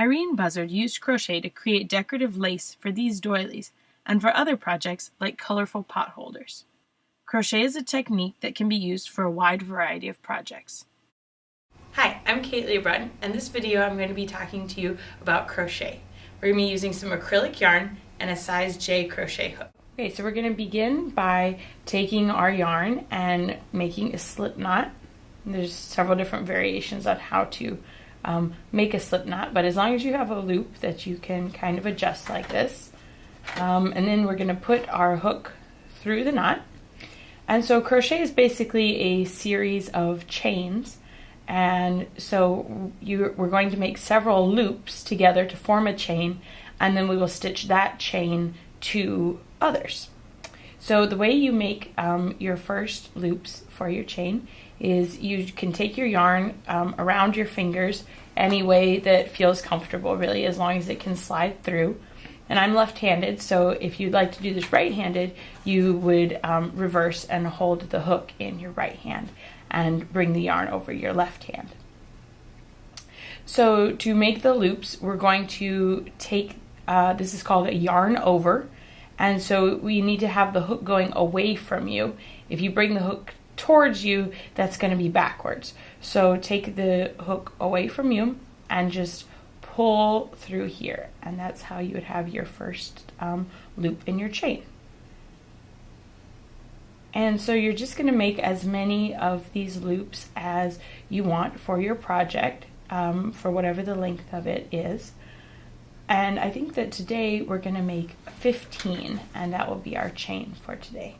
Irene Buzzard used crochet to create decorative lace for these doilies and for other projects like colorful pot holders. Crochet is a technique that can be used for a wide variety of projects. Hi, I'm Kate Lebrun, and in this video I'm going to be talking to you about crochet. We're going to be using some acrylic yarn and a size J crochet hook. Okay, so we're going to begin by taking our yarn and making a slip knot. There's several different variations on how to make a slip knot, but as long as you have a loop that you can kind of adjust like this. And then we're going to put our hook through the knot. And so crochet is basically a series of chains, and so we're going to make several loops together to form a chain, and then we will stitch that chain to others. So the way you make your first loops for your chain is you can take your yarn around your fingers any way that feels comfortable, really, as long as it can slide through. And I'm left-handed, so if you'd like to do this right-handed, you would reverse and hold the hook in your right hand and bring the yarn over your left hand. So to make the loops, we're going to take, this is called a yarn over, and so we need to have the hook going away from you. If you bring the hook towards you, that's going to be backwards. So take the hook away from you and just pull through here, and that's how you would have your first loop in your chain. And so you're just going to make as many of these loops as you want for your project, for whatever the length of it is. And I think that today we're going to make 15, and that will be our chain for today.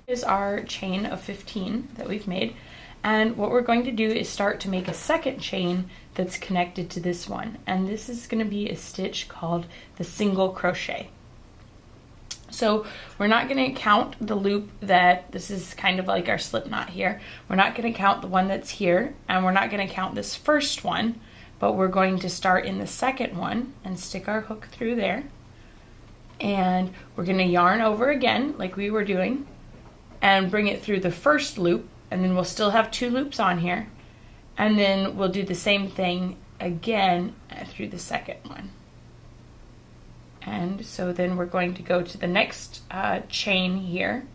This is our chain of 15 that we've made. And what we're going to do is start to make a second chain that's connected to this one. And this is going to be a stitch called the single crochet. So we're not going to count the loop this is kind of like our slip knot here. We're not going to count the one that's here, and we're not going to count this first one, but we're going to start in the second one and stick our hook through there. And we're going to yarn over again like we were doing and bring it through the first loop. And then we'll still have two loops on here, and then we'll do the same thing again through the second one. And so then we're going to go to the next chain here,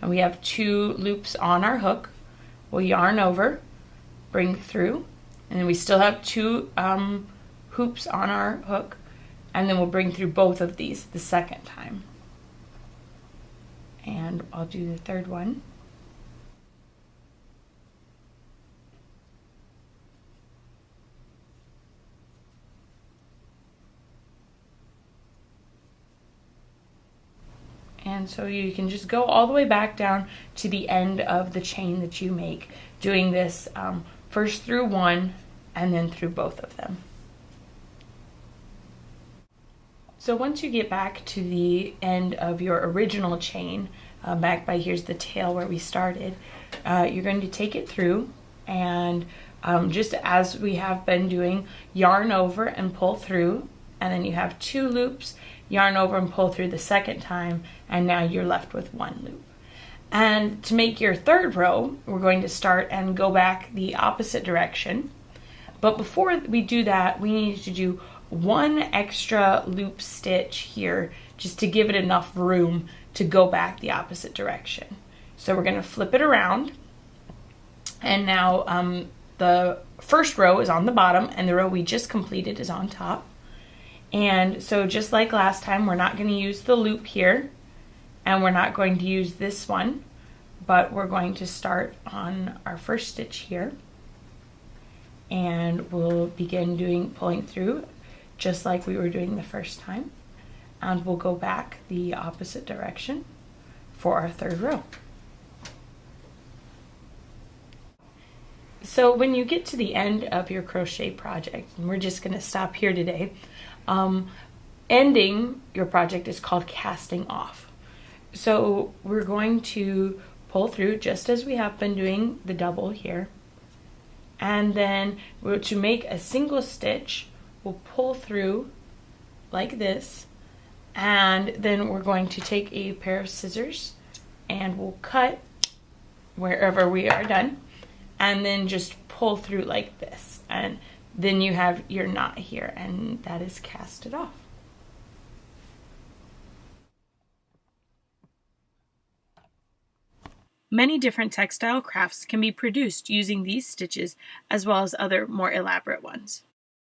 and we have two loops on our hook. We'll yarn over, bring through, and then we still have two hoops on our hook, and then we'll bring through both of these the second time. And I'll do the third one. And so you can just go all the way back down to the end of the chain that you make, doing this first through one and then through both of them. So once you get back to the end of your original chain, back by here's the tail where we started, you're going to take it through and just as we have been doing, yarn over and pull through, and then you have two loops, yarn over and pull through the second time, and now you're left with one loop. And to make your third row, we're going to start and go back the opposite direction. But before we do that, we need to do one extra loop stitch here just to give it enough room to go back the opposite direction. So we're going to flip it around, and now the first row is on the bottom and the row we just completed is on top. And so just like last time, we're not going to use the loop here, and we're not going to use this one, but we're going to start on our first stitch here, and we'll begin pulling through just like we were doing the first time, and we'll go back the opposite direction for our third row. So when you get to the end of your crochet project, and we're just going to stop here today, ending your project is called casting off. So we're going to pull through just as we have been doing the double here, and then to make a single stitch, we'll pull through like this, and then we're going to take a pair of scissors and we'll cut wherever we are done, and then just pull through like this, and Then you have your knot here, and that is casted off. Many different textile crafts can be produced using these stitches as well as other more elaborate ones.